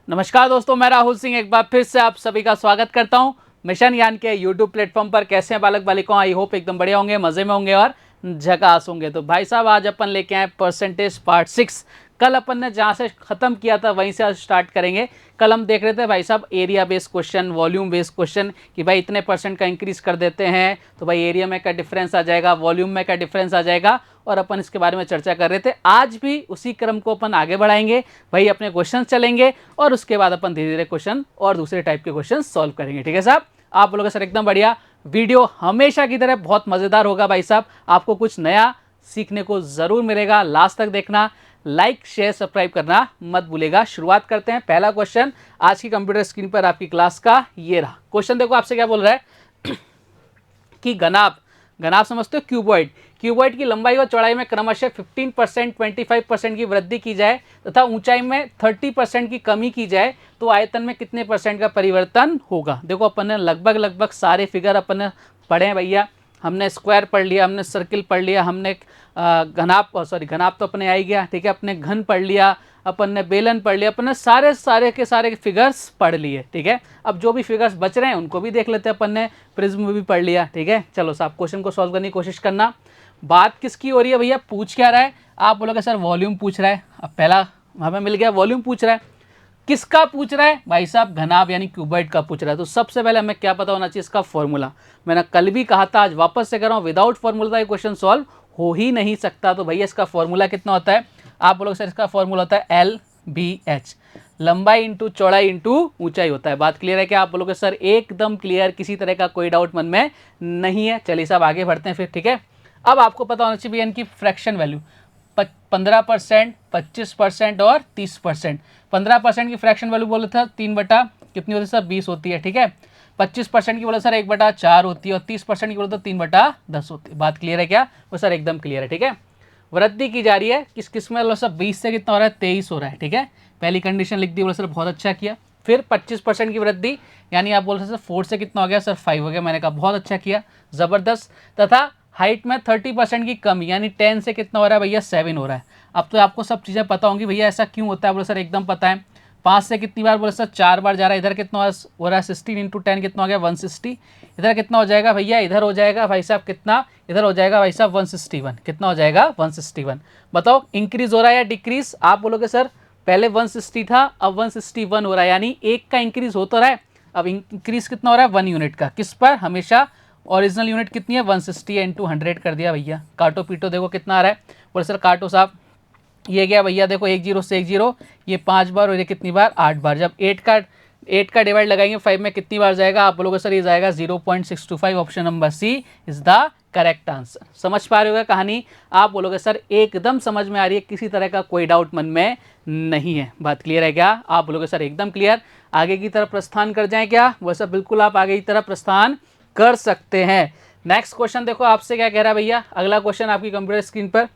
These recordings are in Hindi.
नमस्कार दोस्तों, मैं राहुल सिंह एक बार फिर से आप सभी का स्वागत करता हूं मिशन यान के यूट्यूब प्लेटफॉर्म पर। कैसे हैं बालक बालिकाओं? आई होप एकदम बढ़िया होंगे, मजे में होंगे और झकास होंगे। तो भाई साहब आज अपन लेके आए परसेंटेज पार्ट 6। कल अपन ने जहां से खत्म किया था वहीं से आज स्टार्ट करेंगे। कल हम देख रहे थे भाई साहब area based question, volume based question कि भाई इतने परसेंट का इंक्रीज कर देते हैं तो भाई एरिया में क्या डिफरेंस आ जाएगा, वॉल्यूम में क्या डिफरेंस आ जाएगा, और अपन इसके बारे में चर्चा कर रहे थे। आज भी उसी क्रम को अपन आगे बढ़ाएंगे भाई, अपने क्वेश्चन चलेंगे और उसके बाद अपन धीरे धीरे क्वेश्चन और दूसरे टाइप के क्वेश्चन सॉल्व करेंगे। ठीक है साहब, आप बोलोगे सर एकदम बढ़िया। वीडियो हमेशा की तरह बहुत मजेदार होगा भाई साहब, आपको कुछ नया सीखने को जरूर मिलेगा। लास्ट तक देखना, लाइक शेयर सब्सक्राइब करना मत भूलेगा। शुरुआत करते हैं। पहला क्वेश्चन आज की कंप्यूटर स्क्रीन पर आपकी क्लास का ये रहा। क्वेश्चन देखो आपसे क्या बोल रहा है कि घनाभ समझते हो, क्यूबॉइड की लंबाई और चौड़ाई में क्रमशः 15%, 25% की वृद्धि की जाए तथा ऊंचाई में 30% की कमी की जाए तो आयतन में कितने परसेंट का परिवर्तन होगा। देखो अपन ने लगभग सारे फिगर अपन ने पढ़े हैं भैया। हमने स्क्वायर पढ़ लिया, हमने सर्किल पढ़ लिया, हमने घनाभ तो अपने आ ही गया, ठीक है। अपने घन पढ़ लिया, अपन ने बेलन पढ़ लिया, अपन ने सारे के सारे फिगर्स पढ़ लिए, ठीक है। अब जो भी फिगर्स बच रहे हैं उनको भी देख लेते हैं। अपन ने प्रिज्म भी पढ़ लिया, ठीक है। चलो साहब क्वेश्चन को सॉल्व करने की कोशिश करना। बात किसकी हो रही है भैया? पूछ क्या रहा है? आप बोलोगे सर वॉल्यूम पूछ रहा है। अब पहला हमें मिल गया, वॉल्यूम पूछ रहा है। किसका पूछ रहा है भाई साहब? घनाभ यानी क्यूबॉइड का पूछ रहा है। तो सबसे पहले हमें क्या पता होना चाहिए? इसका फॉर्मूला। मैंने कल भी कहा था, आज वापस से कर रहा हूँ, विदाउट फॉर्मूला ये क्वेश्चन सॉल्व हो ही नहीं सकता। तो भैया इसका फॉर्मूला कितना होता है? आप बोलोगे सर इसका फॉर्मूला होता है LBH, लंबाई इंटू चौड़ाई इंटू ऊंचाई होता है। बात क्लियर है क्या? आप बोलोगे सर एकदम क्लियर, किसी तरह का कोई डाउट मन में नहीं है। चलिए साहब आगे बढ़ते हैं फिर, ठीक है। अब आपको पता होना चाहिए भैया इनकी फ्रैक्शन वैल्यू 15%, 25% और 30%। 15% की फ्रैक्शन वैल्यू बोले था 3 बटा कितनी होती है सर? 20 होती है, ठीक है। 25% की बोले सर 1/4 होती है और 30% की बोले तो 3/10 होती है। बात क्लियर है क्या? वो सर एकदम क्लियर है, ठीक है। वृद्धि की जा रही है किस किस में? बोलो सर 20 से कितना हो रहा है? 23 हो रहा है, ठीक है। पहली कंडीशन लिख दी, बोले सर बहुत अच्छा किया। फिर 25% की वृद्धि यानी आप बोल रहे सर 4 से कितना हो गया सर? 5 हो गया। मैंने कहा बहुत अच्छा किया, जबरदस्त। तथा हाइट में 30% की कमी यानी 10 से कितना हो रहा है भैया? 7 हो रहा है। अब तो आपको सब चीज़ें पता होंगी भैया ऐसा क्यों होता है। बोले सर एकदम पता है। 5 से कितनी बार? बोले सर 4 बार जा रहा है। इधर कितना हो रहा है? 16 इंटू 10 कितना हो गया? 160। इधर कितना हो जाएगा भैया? इधर हो जाएगा भाई साहब कितना? इधर हो जाएगा भाई साहब 161। कितना हो जाएगा? 161। बताओ इंक्रीज हो रहा है या डिक्रीज? आप बोलोगे सर पहले 160 था, अब 161 हो रहा है, यानी एक का इंक्रीज हो तो रहा है। अब इंक्रीज कितना हो रहा है? 1 यूनिट का। किस पर? हमेशा ओरिजिनल यूनिट कितनी है? 160 है, इंटू 100 कर दिया भैया। काटो पीटो देखो कितना आ रहा है। बोले सर काटो साहब, ये गया भैया देखो 1 0 से 1 0, ये 5 बार और ये कितनी बार? 8 बार। जब 8 का डिवाइड लगाएंगे 5 में कितनी बार जाएगा? आप बोलोगे सर ये जाएगा 0.625। Option number C is the correct answer. समझ पा रहे हो कहानी? आप बोलोगे सर एकदम समझ में आ रही है, किसी तरह का कोई डाउट मन में नहीं है। बात क्लियर है क्या? आप बोलोगे सर एकदम क्लियर। आगे की तरफ प्रस्थान कर जाएं क्या? वैसा बिल्कुल आप आगे की तरफ प्रस्थान कर सकते हैं। नेक्स्ट क्वेश्चन देखो आपसे क्या कह रहा है भैया। अगला क्वेश्चन आपकी कंप्यूटर स्क्रीन पर।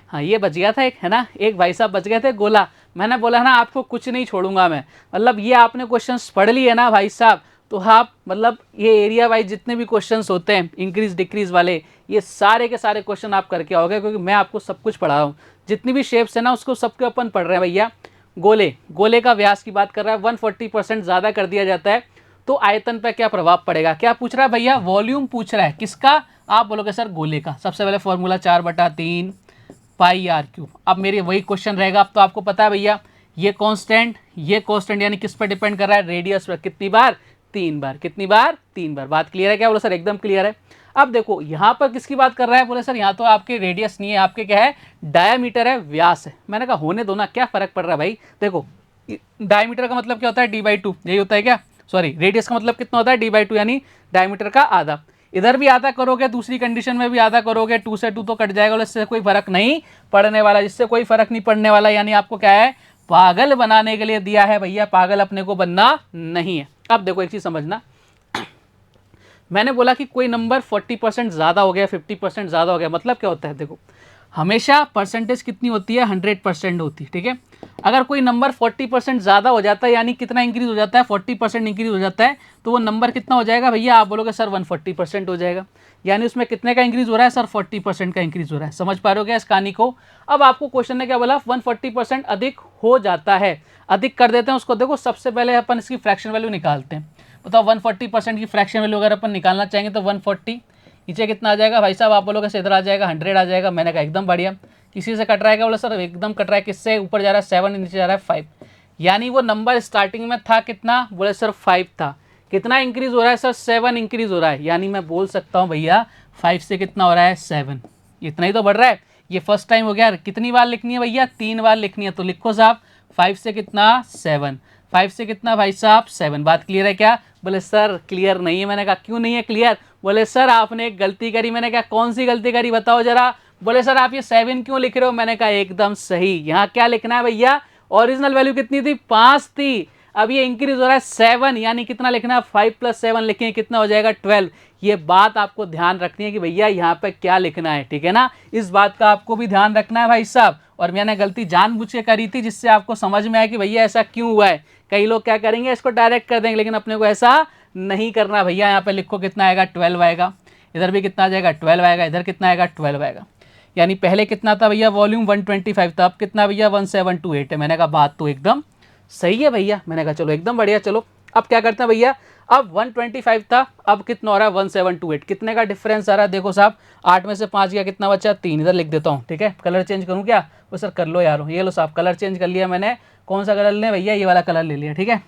हाँ ये बच गया था एक, है ना, एक भाई साहब बच गए थे गोला। मैंने बोला ना आपको कुछ नहीं छोड़ूंगा मैं। मतलब ये आपने क्वेश्चंस पढ़ लिए ना भाई साहब, तो आप मतलब ये एरिया वाइज जितने भी क्वेश्चंस होते हैं इंक्रीज डिक्रीज वाले, ये सारे के सारे क्वेश्चन आप करके आओगे, क्योंकि मैं आपको सब कुछ पढ़ा रहा हूँ। जितनी भी शेप्स है ना उसको सबके अपन पढ़ रहे हैं भैया। गोले का व्यास की बात कर रहा है, 140% ज़्यादा कर दिया जाता है तो आयतन पर क्या प्रभाव पड़ेगा? क्या पूछ रहा है भैया? वॉल्यूम पूछ रहा है। किसका? आप बोलोगे सर गोले का। सबसे पहले फॉर्मूला 4/3 पाई आर क्यूब। अब मेरे वही क्वेश्चन रहेगा। अब तो आपको पता है भैया ये कांस्टेंट यानी किस पर डिपेंड कर रहा है? रेडियस पर। कितनी बार? 3 बार। कितनी बार? 3 बार। बात क्लियर है क्या? बोलो सर एकदम क्लियर है। अब देखो यहाँ पर किसकी बात कर रहा है? बोले सर यहाँ तो आपके रेडियस नहीं है, आपके क्या है? डायामीटर है, व्यास है। मैंने कहा होने दो ना, क्या फर्क पड़ रहा है भाई। देखो डायमीटर का मतलब क्या होता है? d/2। यही होता है क्या? सॉरी, रेडियस का मतलब कितना होता है? d/2 यानी डायमीटर का आधा। इधर भी आधा करोगे, दूसरी कंडीशन में भी आधा करोगे, 2 से 2 तो कट जाएगा, इससे कोई फर्क नहीं पड़ने वाला। जिससे कोई फर्क नहीं पड़ने वाला यानी आपको क्या है? पागल बनाने के लिए दिया है भैया, पागल अपने को बनना नहीं है। अब देखो एक चीज समझना, मैंने बोला कि कोई नंबर 40% ज़्यादा हो गया, 50% ज़्यादा हो गया, मतलब क्या होता है? देखो हमेशा परसेंटेज कितनी होती है, 100% होती है, ठीक है। अगर कोई नंबर 40% ज़्यादा हो जाता है, यानी कितना इंक्रीज हो जाता है, 40% इंक्रीज हो जाता है, तो वो नंबर कितना हो जाएगा भैया, आप बोलोगे सर 140% हो जाएगा। यानी उसमें कितने का इंक्रीज हो रहा है सर, 40% का इंक्रीज हो रहा है। समझ पा रहे हो क्या इस कहानी को। अब आपको क्वेश्चन ने क्या बोला, 140% अधिक हो जाता है। अधिक कर देते हैं उसको। देखो सबसे पहले अपन इसकी फ्रैक्शन वैल्यू निकालते हैं। बताओ 140% की फ्रैक्शन वैल्यू अगर अपन निकालना चाहेंगे तो 140 नीचे कितना आ जाएगा भाई साहब, आप बोलोगे इधर आ जाएगा 100 आ जाएगा। मैंने कहा एकदम बढ़िया। किसी से कट रहा है क्या, बोला सर एकदम कट रहा है। किससे, ऊपर जा रहा है 7, नीचे जा रहा है 5। यानी वो नंबर स्टार्टिंग में था कितना, बोले सर 5 था। कितना इंक्रीज हो रहा है सर, 7 इंक्रीज हो रहा है। यानी मैं बोल सकता हूँ भैया 5 से कितना हो रहा है, 7। इतना ही तो बढ़ रहा है। ये फर्स्ट टाइम हो गया। कितनी बार लिखनी है भैया, 3 बार लिखनी है। तो लिखो साहब 5 से कितना, 7। 5 से कितना भाई साहब, 7। बात क्लियर है क्या। बोले सर क्लियर नहीं है। मैंने कहा क्यों नहीं है क्लियर। बोले सर आपने एक गलती करी। मैंने कहा कौन सी गलती करी बताओ जरा। बोले सर आप ये 7 क्यों लिख रहे हो। मैंने कहा एकदम सही। यहाँ क्या लिखना है भैया, ओरिजिनल वैल्यू कितनी थी, 5 थी। अब ये इंक्रीज हो रहा है 7, यानी कितना लिखना है, 5 + 7 लिखेंगे कितना हो जाएगा, 12। ये बात आपको ध्यान रखनी है कि भैया यहाँ पे क्या लिखना है, ठीक है ना। इस बात का आपको भी ध्यान रखना है भाई साहब। और मैंने गलती जानबूझ के करी थी, जिससे आपको समझ में आया कि भैया ऐसा क्यों हुआ है। कई लोग क्या करेंगे, इसको डायरेक्ट कर देंगे, लेकिन अपने को ऐसा नहीं करना भैया। यहाँ पे लिखो कितना आएगा, 12 आएगा। इधर भी कितना आ जाएगा, 12 आएगा। इधर कितना आएगा, 12 आएगा। यानी पहले कितना था भैया, वॉल्यूम 125 था। अब कितना भैया, 1728 है। मैंने कहा बात तो एकदम सही है भैया। मैंने कहा चलो एकदम बढ़िया। चलो अब क्या करते हैं भैया, अब 125 था, अब कितना हो रहा है, 1728। कितने का डिफरेंस आ रहा है, देखो साहब 8 में से 5 गया, कितना बचा, 3। इधर लिख देता हूँ, ठीक है। कलर चेंज करूँ क्या, वो सर कर लो यार। ये लो साहब कलर चेंज कर लिया मैंने। कौन सा कलर लें भैया, ये वाला कलर ले लिया, ठीक है।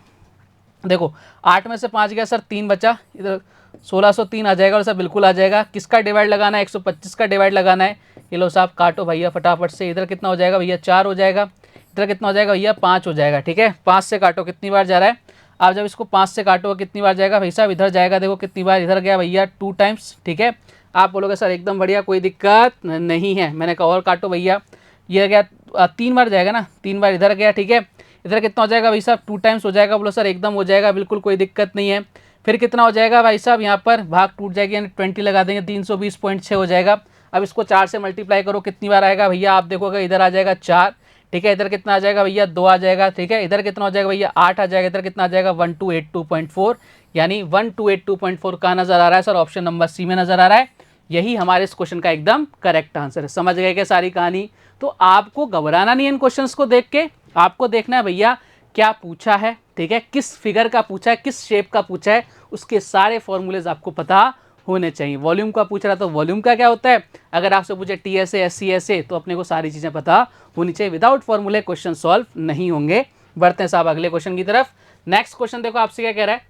देखो 8 में से 5 गया सर, 3 बचा। इधर 1603 आ जाएगा और सर बिल्कुल आ जाएगा। किसका डिवाइड लगाना है, 125 का डिवाइड लगाना है। ये लो साहब काटो भैया फटाफट से। इधर कितना हो जाएगा भैया, 4 हो जाएगा। इधर कितना हो जाएगा भैया, 5 हो जाएगा, ठीक है। 5 से काटो, कितनी बार जा रहा है। आप जब इसको 5 से काटो कितनी बार जाएगा भाई साहब, इधर जाएगा। देखो कितनी बार इधर गया भैया, 2 टाइम्स, ठीक है। आप बोलोगे सर एकदम बढ़िया, कोई दिक्कत नहीं है। मैंने कहा और काटो भैया, ये गया 3 बार जाएगा ना, 3 बार इधर गया, ठीक है। इधर कितना हो जाएगा भाई साहब, 2 टाइम्स हो जाएगा। बोलो सर एकदम हो जाएगा, बिल्कुल कोई दिक्कत नहीं है। फिर कितना हो जाएगा भाई साहब, यहाँ पर भाग टूट जाएगी, यानी 20 लगा देंगे, 320.6 हो जाएगा। अब इसको 4 से मल्टीप्लाई करो, कितनी बार आएगा भैया, आप देखोगे इधर आ जाएगा 4, ठीक है। इधर कितना आ जाएगा भैया, 2 आ जाएगा, ठीक है। इधर कितना हो जाएगा भैया, 8 आ जाएगा। इधर कितना आ जाएगा, 1282.4, यानी 1282.4 कहाँ नजर आ रहा है सर, ऑप्शन नंबर सी में नजर आ रहा है। यही हमारे इस क्वेश्चन का एकदम करेक्ट आंसर है। समझ गए क्या सारी कहानी। तो आपको घबराना नहीं है इन क्वेश्चंस को देख के। आपको देखना है भैया क्या पूछा है, ठीक है, किस फिगर का पूछा है, किस शेप का पूछा है, उसके सारे फॉर्मूलेज आपको पता होने चाहिए। वॉल्यूम का पूछ रहा तो वॉल्यूम का क्या होता है, अगर आपसे पूछे TSA SCSA तो अपने को सारी चीज़ें पता होनी चाहिए। विदाउट फॉर्मूले क्वेश्चन सॉल्व नहीं होंगे। बढ़ते हैं साहब अगले क्वेश्चन की तरफ। नेक्स्ट क्वेश्चन देखो आपसे क्या कह रहा है,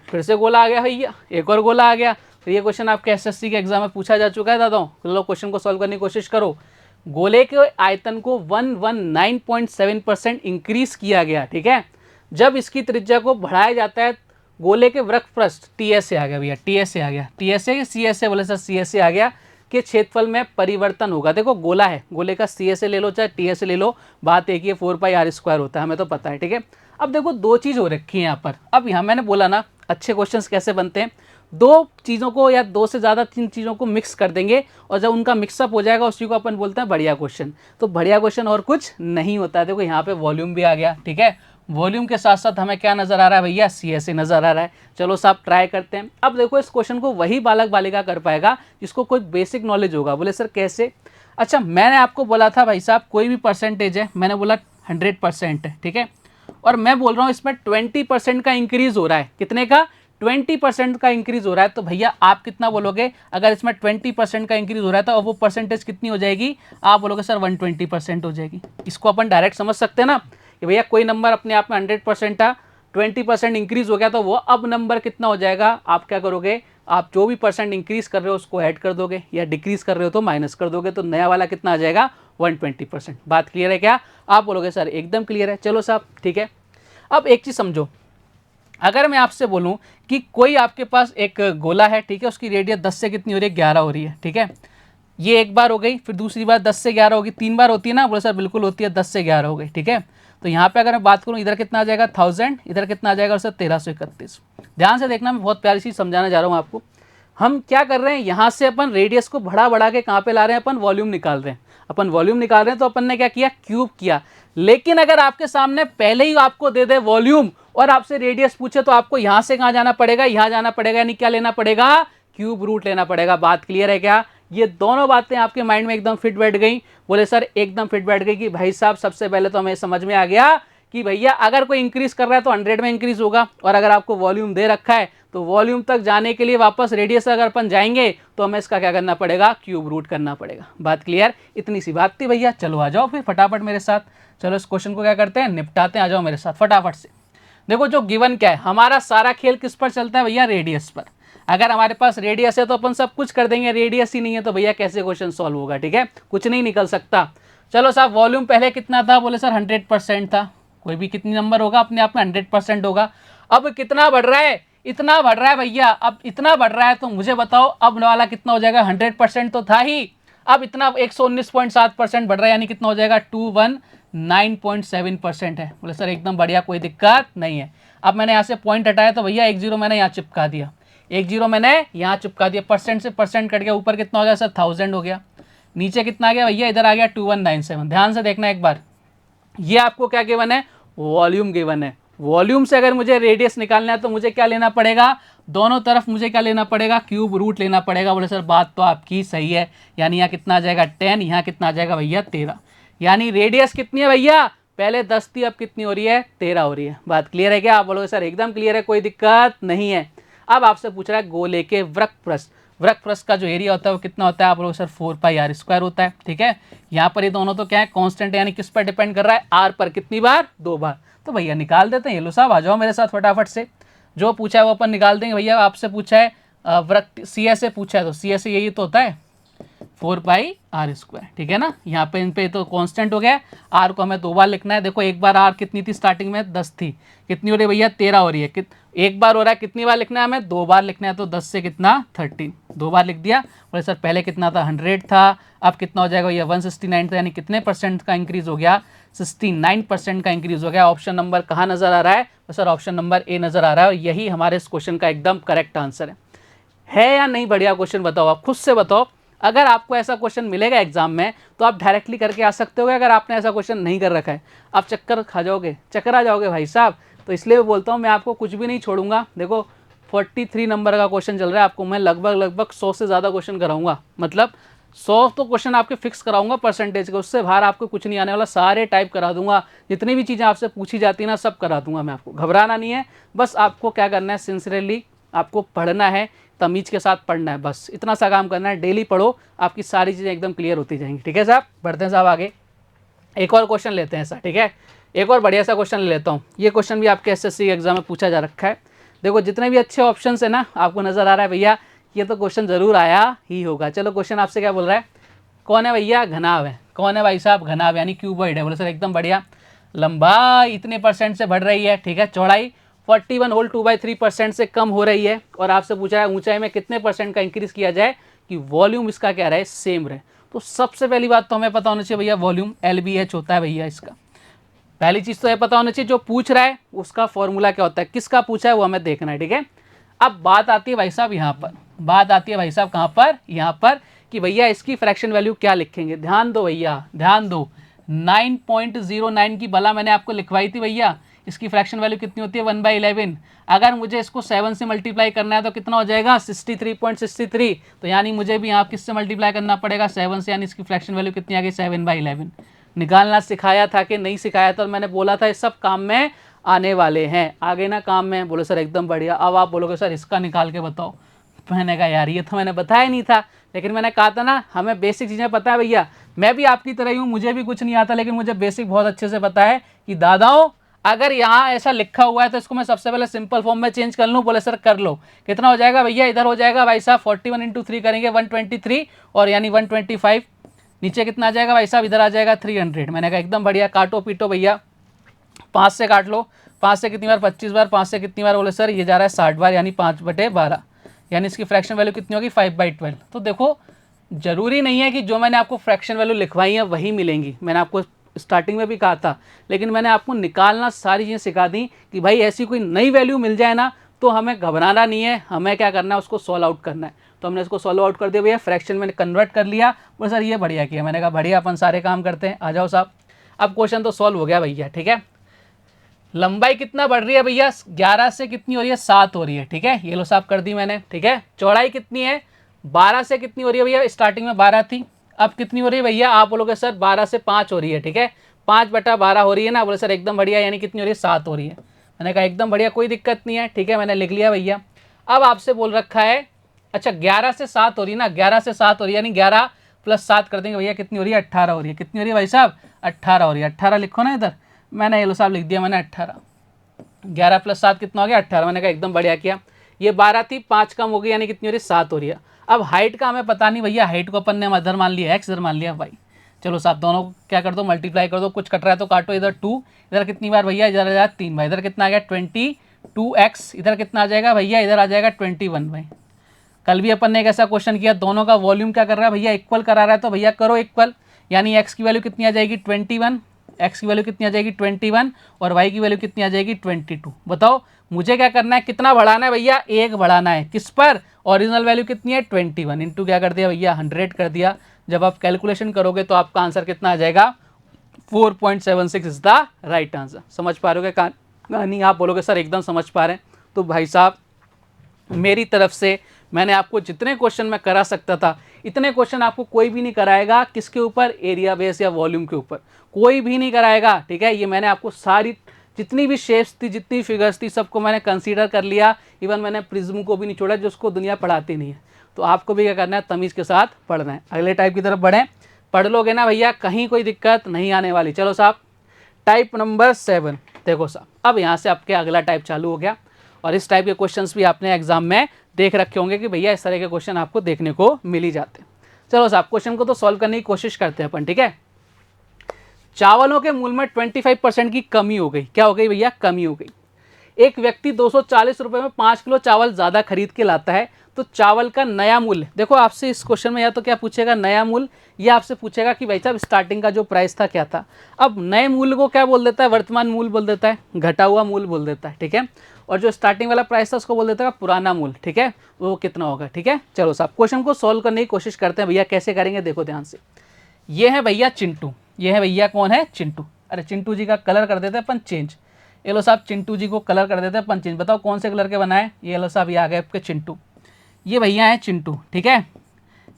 फिर से गोला आ गया भैया, एक और गोला आ गया। तो ये क्वेश्चन आपके SSC के एग्जाम में पूछा जा चुका है दादाओं। चलो क्वेश्चन को सॉल्व करने की कोशिश करो। गोले के आयतन को 119.7% इंक्रीज किया गया, ठीक है। जब इसकी त्रिज्या को बढ़ाया जाता है, गोले के वृत्त पृष्ठ TSA आ गया भैया, TSA आ गया, TSA CSA, बोले सर CSA आ गया, के क्षेत्रफल में परिवर्तन होगा। देखो गोला है, गोले का CSA ले लो चाहे TSA ले लो, बात एक ही है, 4πr² होता है, हमें तो पता है, ठीक है। अब देखो दो चीज़ हो रखी है यहाँ पर। अब यहाँ मैंने बोला ना अच्छे क्वेश्चंस कैसे बनते हैं, दो चीज़ों को या दो से ज़्यादा 3 चीज़ों को मिक्स कर देंगे, और जब उनका मिक्सअप हो जाएगा उसी को अपन बोलते हैं बढ़िया क्वेश्चन। तो बढ़िया क्वेश्चन और कुछ नहीं होता है। देखो यहाँ पे वॉल्यूम भी आ गया, ठीक है। वॉल्यूम के साथ साथ हमें क्या नज़र आ रहा है भैया, CSA नज़र आ रहा है। चलो साहब ट्राई करते हैं। अब देखो इस क्वेश्चन को वही बालक बालिका कर पाएगा जिसको कोई बेसिक नॉलेज होगा। बोले सर कैसे। अच्छा मैंने आपको बोला था भाई साहब कोई भी परसेंटेज है, मैंने बोला 100% है, ठीक है। और मैं बोल रहा हूँ इसमें 20% का इंक्रीज हो रहा है। कितने का, 20% का इंक्रीज हो रहा है। तो भैया आप कितना बोलोगे, अगर इसमें 20% का इंक्रीज हो रहा है तो अब वो परसेंटेज कितनी हो जाएगी, आप बोलोगे सर 120% हो जाएगी। इसको अपन डायरेक्ट समझ सकते हैं ना कि भैया कोई नंबर अपने आप में 100% था, 20% इंक्रीज हो गया तो वो अब नंबर कितना हो जाएगा। आप क्या करोगे, आप जो भी परसेंट इंक्रीज कर रहे हो उसको ऐड कर दोगे, या डिक्रीज कर रहे हो तो माइनस कर दोगे, तो नया वाला कितना आ जाएगा, 120%। बात क्लियर है क्या, आप बोलोगे सर एकदम क्लियर है। चलो साहब ठीक है। अब एक चीज़ समझो, अगर मैं आपसे बोलूं कि कोई आपके पास एक गोला है, ठीक है, उसकी रेडियस 10 से कितनी हो रही है, 11 हो रही है, ठीक है। ये एक बार हो गई, फिर दूसरी बार 10 से 11 होगी, 3 बार होती है ना, बोले सर बिल्कुल होती है, 10 से 11 हो गई, ठीक है। तो यहाँ पे अगर मैं बात करूँ, इधर कितना आ जाएगा 1000, इधर कितना आ जाएगा सर 1331। ध्यान से देखना, मैं बहुत प्यारी चीज़ समझाना जा रहा हूँ आपको। हम क्या कर रहे हैं, यहाँ से अपन रेडियस को बढ़ा के कहाँ पे ला रहे हैं, अपन वॉल्यूम निकाल रहे हैं। अपन वॉल्यूम निकाल रहे हैं तो अपन ने क्या किया, क्यूब किया। लेकिन अगर आपके सामने पहले ही आपको दे दे वॉल्यूम और आपसे रेडियस पूछे तो आपको यहाँ से कहाँ जाना पड़ेगा, यहाँ जाना पड़ेगा, यानी क्या लेना पड़ेगा, क्यूब रूट लेना पड़ेगा। बात क्लियर है क्या? ये दोनों बातें आपके माइंड में एकदम फिट बैठ गई? बोले सर एकदम फिट बैठ गई कि भाई साहब सबसे पहले तो हमें समझ में आ गया कि भैया अगर कोई इंक्रीज कर रहा है तो 100 में इंक्रीज होगा, और अगर आपको वॉल्यूम दे रखा है तो वॉल्यूम तक जाने के लिए वापस रेडियस अगर अपन जाएंगे तो हमें इसका क्या करना पड़ेगा, क्यूब रूट करना पड़ेगा। बात क्लियर? इतनी सी बात थी भैया। चलो आ जाओ फिर फटाफट मेरे साथ, चलो इस क्वेश्चन को क्या करते हैं, निपटाते हैं। आ जाओ मेरे साथ फटाफट से। देखो जो गिवन क्या है, हमारा सारा खेल किस पर चलता है भैया, रेडियस पर। अगर हमारे पास रेडियस है तो अपन सब कुछ कर देंगे, रेडियस ही नहीं है तो भैया कैसे क्वेश्चन सॉल्व होगा, ठीक है, कुछ नहीं निकल सकता। चलो साहब वॉल्यूम पहले कितना था, बोले सर 100% था। कोई भी कितनी नंबर होगा अपने आप में 100% होगा। अब कितना बढ़ रहा है, इतना बढ़ रहा है भैया। अब इतना बढ़ रहा है तो मुझे बताओ अब वाला कितना हो जाएगा, 100% तो था ही, अब इतना 119.7% बढ़ रहा है, यानी कितना हो जाएगा, 219.7% है। बोले सर एकदम बढ़िया, कोई दिक्कत नहीं है। अब मैंने यहाँ से पॉइंट हटाया तो भैया 1 0 मैंने यहाँ चिपका दिया, 1 0 मैंने यहाँ चिपका दिया, परसेंट से परसेंट कट गया, ऊपर कितना हो गया सर 1000 हो गया, नीचे कितना आ गया भैया, इधर आ गया 2197। ध्यान से देखना एक बार, ये आपको क्या गिवन है, वॉल्यूम गिवन है। वॉल्यूम से अगर मुझे रेडियस निकालना है तो मुझे क्या लेना पड़ेगा, दोनों तरफ मुझे क्या लेना पड़ेगा, क्यूब रूट लेना पड़ेगा। बोले सर बात तो आपकी सही है, यानी यहाँ कितना आ जाएगा 10, यहाँ कितना आ जाएगा भैया 13, यानी रेडियस कितनी है भैया, पहले 10 थी अब कितनी हो रही है, 13 हो रही है। बात क्लियर है क्या? आप बोलोगे सर एकदम क्लियर है, कोई दिक्कत नहीं है। अब आपसे पूछ रहा है गोले के वृत्तपृष्ठ, वृत्तपृष्ठ का जो एरिया होता है वो कितना होता है, आप बोलोगे सर 4πr² होता है, ठीक है। यहाँ पर ये दोनों तो क्या है, कांस्टेंट, यानी किस पर डिपेंड कर रहा है, आर पर। कितनी बार, 2 बार। तो भैया निकाल देते हैं। ये लो साहब आ जाओ मेरे साथ फटाफट से, जो पूछा है वो अपन निकाल देंगे भैया। आपसे पूछा है वृत्त, सी एस से पूछा है तो सी एस से यही तो होता है 4πr², ठीक है ना। यहाँ पे इन पे तो कांस्टेंट हो गया, आर को हमें 2 बार लिखना है। देखो एक बार आर कितनी थी स्टार्टिंग में, 10 थी, कितनी हो रही है भैया, 13 हो रही है। एक बार हो रहा है, कितनी बार लिखना है हमें, 2 बार लिखना है, तो 10 से कितना 13, 2 बार लिख दिया। बोले सर पहले कितना था, 100 था, अब कितना हो जाएगा भैया 169 था, यानी कितने परसेंट का इंक्रीज हो गया, 69% का इंक्रीज हो गया। ऑप्शन नंबर कहाँ नजर आ रहा है, तो सर ऑप्शन नंबर ए नजर आ रहा है, और यही हमारे इस क्वेश्चन का एकदम करेक्ट आंसर है या नहीं? बढ़िया क्वेश्चन बताओ, आप खुद से बताओ। अगर आपको ऐसा क्वेश्चन मिलेगा एग्जाम में तो आप डायरेक्टली करके आ सकते हो, अगर आपने ऐसा क्वेश्चन नहीं कर रखा है आप चक्कर खा जाओगे, चक्कर आ जाओगे भाई साहब। तो इसलिए मैं बोलता हूँ मैं आपको कुछ भी नहीं छोड़ूंगा। देखो 43 नंबर का क्वेश्चन चल रहा है, आपको मैं लगभग 100 से ज़्यादा क्वेश्चन कराऊंगा, मतलब 100 तो क्वेश्चन आपके फिक्स कराऊंगा परसेंटेज के, उससे बाहर आपको कुछ नहीं आने वाला, सारे टाइप करा दूंगा। जितनी भी चीज़ें आपसे पूछी जाती है ना सब करा दूंगा मैं आपको, घबराना नहीं है। बस आपको क्या करना है, सिंसियरली आपको पढ़ना है, तमीज के साथ पढ़ना है, बस इतना सा काम करना है। डेली पढ़ो, आपकी सारी चीज़ें एकदम क्लियर होती जाएंगी, ठीक है साहब। बढ़ते हैं साहब आगे, एक और क्वेश्चन लेते हैं ऐसा, ठीक है। एक और बढ़िया सा क्वेश्चन ले लेता हूँ। ये क्वेश्चन भी आपके एसएससी एग्जाम में पूछा जा रखा है। देखो जितने भी अच्छे ऑप्शन है ना, आपको नज़र आ रहा है भैया ये तो क्वेश्चन ज़रूर आया ही होगा। चलो क्वेश्चन आपसे क्या बोल रहा है, कौन है भैया, घनाभ है। कौन है भाई साहब, घनाभ, यानी क्यूबॉइड है। बोले सर एकदम बढ़िया, लंबाई इतने परसेंट से बढ़ रही है, ठीक है, चौड़ाई 41 होल 2/3% से कम हो रही है, और आपसे पूछा है ऊंचाई में कितने परसेंट का इंक्रीज किया जाए कि वॉल्यूम इसका क्या रहे, सेम रहे। तो सबसे पहली बात तो हमें पता होना चाहिए भैया, वॉल्यूम LBH होता है भैया इसका। पहली चीज़ तो ये पता होना चाहिए जो पूछ रहा है उसका फॉर्मूला क्या होता है, किसका पूछा है वो हमें देखना है, ठीक है। अब बात आती है भाई साहब यहाँ पर, बात आती है भाई साहब कहाँ पर, यहाँ पर, कि भैया इसकी फ्रैक्शन वैल्यू क्या लिखेंगे। ध्यान दो भैया, ध्यान दो, 9.09 की भला मैंने आपको लिखवाई थी भैया, इसकी फ्रैक्शन वैल्यू कितनी होती है 1/11। अगर मुझे इसको 7 से मल्टीप्लाई करना है तो कितना हो जाएगा 63.63। तो यानी मुझे भी यहाँ किससे मल्टीप्लाई करना पड़ेगा 7 से, यानी इसकी फ्रैक्शन वैल्यू कितनी आ गई 7/11। निकालना सिखाया था कि नहीं सिखाया था, मैंने बोला था इस सब काम में आने वाले हैं, आगे ना काम में। बोलो सर एकदम बढ़िया। अब आप बोलोगे सर इसका निकाल के बताओ। मैंने कहा यार ये तो मैंने बताया नहीं था, लेकिन मैंने कहा था ना हमें बेसिक चीज़ें पता है भैया। मैं भी आपकी तरह ही हूँ, मुझे भी कुछ नहीं आता, लेकिन मुझे बेसिक बहुत अच्छे से पता है कि दादाओं अगर यहाँ ऐसा लिखा हुआ है तो इसको मैं सबसे पहले सिंपल फॉर्म में चेंज कर लूँ। बोले सर कर लो। कितना हो जाएगा भैया, इधर हो जाएगा भाई साहब 41 × 3 करेंगे 123, और यानी 125। नीचे कितना आ जाएगा भाई साहब, इधर आ जाएगा 300। मैंने कहा एकदम बढ़िया, काटो पीटो भैया, 5 से काट लो। 5 से कितनी बार, 25 बार। 5 से कितनी बार, बोले सर ये जा रहा है 60 बार, यानी 5/12, यानी इसकी फ्रैक्शन वैल्यू कितनी होगी 5/12। तो देखो जरूरी नहीं है कि जो मैंने आपको फ्रैक्शन वैल्यू लिखवाई है वही मिलेंगी, मैंने आपको स्टार्टिंग में भी कहा था, लेकिन मैंने आपको निकालना सारी चीज़ें सिखा दी कि भाई ऐसी कोई नई वैल्यू मिल जाए ना तो हमें घबराना नहीं है, हमें क्या करना है, उसको सॉल्व आउट करना है। तो हमने इसको सॉल्व आउट कर दिया भैया, फ्रैक्शन में कन्वर्ट कर लिया। बोले सर ये बढ़िया किया। मैंने कहा बढ़िया, अपन सारे काम करते हैं, आ जाओ साहब। अब क्वेश्चन तो सॉल्व हो गया भैया, ठीक है। लंबाई कितना बढ़ रही है भैया, 11 से कितनी हो रही है, 7 हो रही है, ठीक है। ये लो साहब कर दी मैंने, ठीक है। चौड़ाई कितनी है, 12 से कितनी हो रही है भैया, स्टार्टिंग में 12 थी, अब कितनी हो रही है भैया, आप बोलोगे सर 12 से 5 हो रही है, ठीक है। 5/12 हो रही है ना, बोले सर एकदम बढ़िया, यानी कितनी हो रही है, 7 हो रही है। मैंने कहा एकदम बढ़िया, कोई दिक्कत नहीं है, ठीक है, मैंने लिख लिया भैया। अब आपसे बोल रखा है, अच्छा 11 से 7 हो रही है ना, 11 से 7 हो रही है, यानी 11 + 7 कर देंगे भैया, कितनी हो रही है, 18 हो रही है। कितनी हो रही है भाई साहब, 18 हो रही है। 18 लिखो ना इधर, मैंने ये लो साहब लिख दिया मैंने 18। 11 + 7 कितना हो गया, 18। मैंने कहा एकदम बढ़िया किया। ये 12 थी, 5 कम हो गई, यानी कितनी हो रही है, 7 हो रही है। अब हाइट का हमें पता नहीं भैया, हाइट को अपन ने इधर मान लिया x, इधर मान लिया y। चलो साहब दोनों को क्या कर दो, मल्टीप्लाई कर दो, कुछ कट रहा है तो काटो। इधर 2, इधर कितनी बार भैया, इधर आ जाएगा 3 बार, इधर कितना आ गया 22x, इधर कितना आ जाएगा भैया, इधर आ जाएगा 21 भाई। कल भी अपन ने एक ऐसा क्वेश्चन किया, दोनों का वॉल्यूम क्या कर रहा है भैया, इक्वल करा रहा है, तो भैया करो इक्वल, यानी x की वैल्यू कितनी आ जाएगी 21, x की वैल्यू कितनी आ जाएगी 21 और y की वैल्यू कितनी आ जाएगी 22। बताओ मुझे क्या करना है, कितना बढ़ाना है भैया, 1 बढ़ाना है, किस पर, ओरिजिनल वैल्यू कितनी है 21 इंटू क्या कर दिया भैया 100 कर दिया। जब आप कैलकुलेशन करोगे तो आपका आंसर कितना आ जाएगा, 4.76 इज द राइट आंसर। समझ पा रहे हो क्या कहानी, आप बोलोगे सर एकदम समझ पा रहे हैं। तो भाई साहब मेरी तरफ से मैंने आपको जितने क्वेश्चन मैं करा सकता था, इतने क्वेश्चन आपको कोई भी नहीं कराएगा। किसके ऊपर, एरिया बेस या वॉल्यूम के ऊपर, कोई भी नहीं कराएगा, ठीक है। ये मैंने आपको सारी जितनी भी शेप्स थी, जितनी फिगर्स थी, सबको मैंने कंसीडर कर लिया। इवन मैंने प्रिज्म को भी नहीं छोड़ा, जो उसको दुनिया पढ़ाती नहीं है। तो आपको भी क्या करना है, तमीज़ के साथ पढ़ना है। अगले टाइप की तरफ बढ़ें, पढ़ लोगे ना भैया, कहीं कोई दिक्कत नहीं आने वाली। चलो साहब टाइप नंबर 7 देखो साहब, अब यहाँ से आपके अगला टाइप चालू हो गया। और इस टाइप के क्वेश्चंस भी आपने एग्जाम में देख रखे होंगे कि भैया इस तरह के क्वेश्चन आपको देखने को मिल ही जाते हैं। चलो साहब क्वेश्चन को तो सॉल्व करने की कोशिश करते हैं अपन, ठीक है। चावलों के मूल्य में 25% की कमी हो गई। क्या हो गई भैया, कमी हो गई। एक व्यक्ति 240 रुपये में 5 किलो चावल ज़्यादा खरीद के लाता है, तो चावल का नया मूल्य, देखो आपसे इस क्वेश्चन में या तो क्या पूछेगा नया मूल्य, या आपसे पूछेगा कि भाई साहब स्टार्टिंग का जो प्राइस था क्या था। अब नए मूल्य को क्या बोल देता है, वर्तमान मूल्य बोल देता है, घटा हुआ मूल्य बोल देता है, ठीक है। और जो स्टार्टिंग वाला प्राइस था उसको बोल देता है पुराना मूल्य, ठीक है, वो कितना होगा, ठीक है। चलो साहब क्वेश्चन को सॉल्व करने की कोशिश करते हैं भैया, कैसे करेंगे देखो ध्यान से। ये है भैया चिंटू, ये है भैया कौन है, चिंटू। अरे चिंटू जी का कलर कर देते हैं अपन चेंज। ये लो साहब चिंटू जी को कलर कर देते हैं अपन चेंज। बताओ कौन से कलर के बनाए, ये लो साहब ये आ गए आपके चिंटू। ये भैया है चिंटू, ठीक है।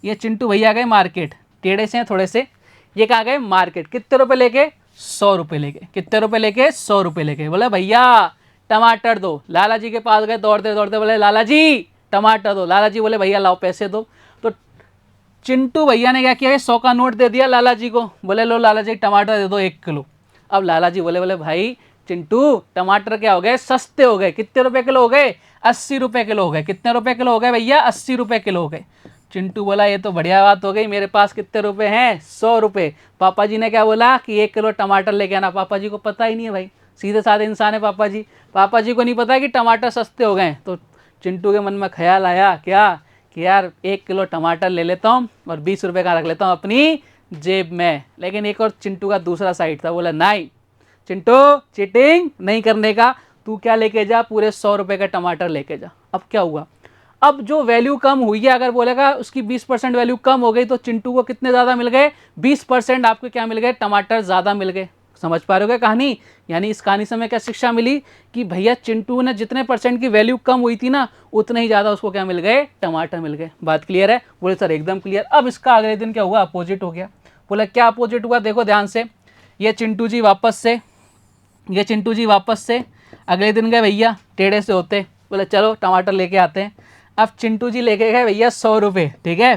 ये चिंटू भैया आ गए मार्केट, टेढ़े से हैं थोड़े से। ये कहाँ गए मार्केट, कितने रुपए लेके, 100 रुपये लेके। कितने रुपए लेके, 100 रुपये लेके। बोले भैया टमाटर दो। लाला जी के पास गए दौड़ते दौड़ते, बोले लाला जी टमाटर दो। लाला जी बोले भैया लाओ पैसे दो। तो चिंटू भैया ने क्या किया, 100 का नोट दे दिया लाला जी को। बोले लो लाला जी टमाटर दे दो 1 किलो। अब लाला जी बोले भाई चिंटू टमाटर क्या हो गए, सस्ते हो गए। कितने रुपए किलो हो गए, 80 रुपये किलो हो गए। कितने रुपए किलो हो गए भैया, 80 रुपये किलो हो गए। चिंटू बोला ये तो बढ़िया बात हो गई, मेरे पास कितने रुपए हैं, 100 रुपये। पापा जी ने क्या बोला कि 1 किलो टमाटर लेके आना। पापा जी को पता ही नहीं है भाई, सीधे साधे इंसान है पापा जी। पापा जी को नहीं पता कि टमाटर सस्ते हो गए। तो चिंटू के मन में ख्याल आया क्या कि यार 1 किलो टमाटर ले लेता हूँ और 20 रुपये का रख लेता हूँ अपनी जेब में। लेकिन एक और चिंटू का दूसरा साइड था, बोला नहीं चिंटू चीटिंग नहीं करने का, तू क्या लेके जा, पूरे 100 रुपये का टमाटर लेके जा। अब क्या हुआ, अब जो वैल्यू कम हुई है, अगर बोलेगा उसकी 20% वैल्यू कम हो गई, तो चिंटू को कितने ज़्यादा मिल गए, 20% आपको क्या मिल गए, टमाटर ज़्यादा मिल गए। समझ पा रहे हो कहानी। यानी इस कहानी से हमें क्या शिक्षा मिली कि भैया चिंटू ने जितने % की वैल्यू कम हुई थी ना, उतने ही ज़्यादा उसको क्या मिल गए, टमाटर मिल गए। बात क्लियर है, बोले सर एकदम क्लियर। अब इसका अगले दिन क्या हुआ, अपोजिट हो गया। बोला क्या अपोजिट हुआ, देखो ध्यान से। ये चिंटू जी वापस से अगले दिन गए भैया, टेढ़े से होते, बोले चलो टमाटर लेके आते हैं। अब चिंटू जी लेके गए भैया 100 रुपये, ठीक है।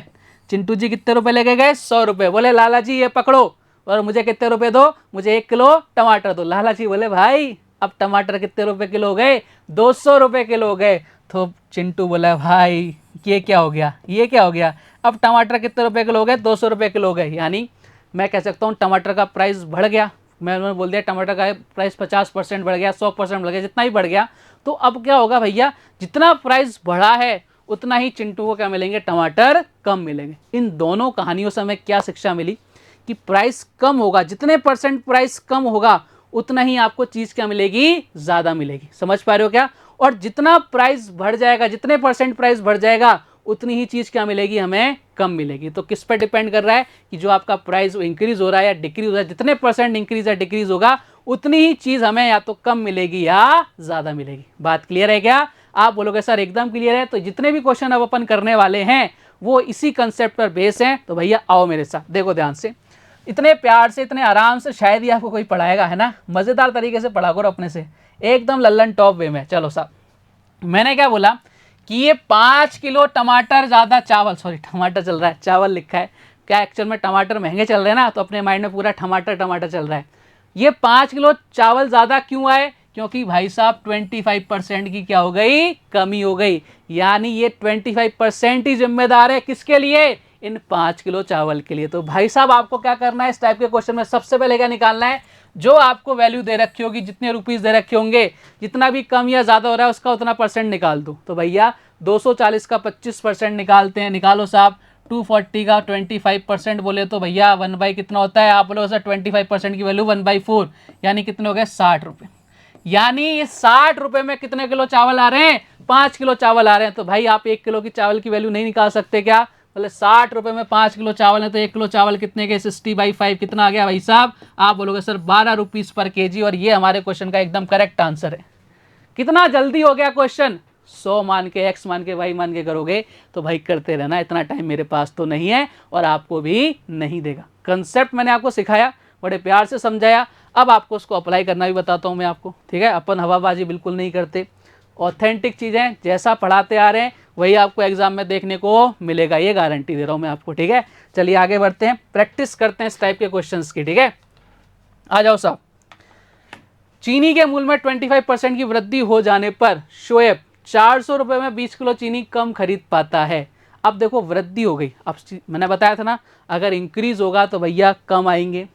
चिंटू जी कितने रुपए लेके गए, 100 रुपये। बोले लाला जी ये पकड़ो और मुझे कितने रुपए दो, मुझे 1 किलो टमाटर दो। लाला जी बोले भाई अब टमाटर कितने रुपए किलो हो गए, 200 रुपये किलो हो गए। तो चिंटू बोला भाई ये क्या हो गया, ये क्या हो गया, अब टमाटर कितने रुपए किलो हो गए, 200 रुपये किलो हो गए। यानी मैं कह सकता हूँ टमाटर का प्राइस बढ़ गया। मैंने बोल दिया टमाटर का प्राइस 50% बढ़ गया, 100% बढ़ गया, जितना ही बढ़ गया। तो अब क्या होगा भैया, जितना प्राइस बढ़ा है उतना ही चिंटू को क्या मिलेंगे, टमाटर कम मिलेंगे। इन दोनों कहानियों से हमें क्या शिक्षा मिली कि प्राइस कम होगा, जितने % प्राइस कम होगा उतना ही आपको चीज़ क्या मिलेगी, ज़्यादा मिलेगी। समझ पा रहे हो क्या। और जितना प्राइस बढ़ जाएगा, जितने परसेंट प्राइस बढ़ जाएगा, उतनी ही चीज़ क्या मिलेगी, हमें कम मिलेगी। तो किस पर डिपेंड कर रहा है कि जो आपका प्राइस इंक्रीज हो रहा है या डिक्रीज हो रहा है, जितने परसेंट इंक्रीज या डिक्रीज होगा उतनी ही चीज़ हमें या तो कम मिलेगी या ज़्यादा मिलेगी। बात क्लियर है क्या? आप बोलोगे सर एकदम क्लियर है। तो जितने भी क्वेश्चन अब अपन करने वाले हैं वो इसी कंसेप्ट पर बेस हैं। तो भैया आओ मेरे साथ, देखो ध्यान से, इतने प्यार से, इतने आराम से शायद ही आपको कोई पढ़ाएगा, है ना। मज़ेदार तरीके से पढ़ा करो अपने से, एकदम लल्लन टॉप वे में। चलो साहब, मैंने क्या बोला कि ये 5 किलो टमाटर ज़्यादा चावल, सॉरी टमाटर चल रहा है, चावल लिखा है क्या, एक्चुअल में टमाटर महंगे चल रहे हैं ना, तो अपने माइंड में पूरा टमाटर टमाटर चल रहा है। ये 5 किलो चावल ज़्यादा क्यों आए? क्योंकि भाई साहब 25% की क्या हो गई, कमी हो गई। यानी ये 25% ही जिम्मेदार है किसके लिए, इन 5 किलो चावल के लिए। तो भाई साहब आपको क्या करना है इस टाइप के क्वेश्चन में, सबसे पहले क्या निकालना है, जो आपको वैल्यू दे रखी होगी, जितने रुपीस दे रखे होंगे, जितना भी कम या ज़्यादा हो रहा है उसका उतना परसेंट निकाल दो। तो भैया 240 का 25% निकालते हैं, निकालो साहब। 240 का 25% बोले तो भैया 1 बाई कितना होता है, आप बोलो सर 25% की वैल्यू 1/4, यानी कितने हो गए, 60 रुपये। यानी ये 60 रुपये में कितने किलो चावल आ रहे हैं, 5 किलो चावल आ रहे हैं। तो भाई आप 1 किलो की चावल की वैल्यू नहीं निकाल सकते क्या? बोले 60 रुपये में 5 किलो चावल है, तो 1 किलो चावल कितने के, 60/5 कितना आ गया भाई साहब? आप बोलोगे सर 12 रुपीज़ पर केजी। और ये हमारे क्वेश्चन का एकदम करेक्ट आंसर है। कितना जल्दी हो गया क्वेश्चन, 100 मान के, x मान के, y मान के करोगे तो भाई करते रहना, इतना टाइम मेरे पास तो नहीं है और आपको भी नहीं देगा। कंसेप्ट मैंने आपको सिखाया, बड़े प्यार से समझाया, अब आपको उसको अप्लाई करना भी बताता हूँ मैं आपको, ठीक है। अपन हवाबाजी बिल्कुल नहीं करते, ऑथेंटिक चीज़ें जैसा पढ़ाते आ रहे हैं वही आपको एग्जाम में देखने को मिलेगा, ये गारंटी दे रहा हूँ मैं आपको, ठीक है। चलिए आगे बढ़ते हैं, प्रैक्टिस करते हैं इस टाइप के क्वेश्चंस की, ठीक है। आ जाओ साहब, चीनी के मूल्य में 25% की वृद्धि हो जाने पर शोएब 400 रुपये में 20 किलो चीनी कम खरीद पाता है। अब देखो वृद्धि हो गई, अब मैंने बताया था ना, अगर इंक्रीज होगा तो भैया कम आएंगे,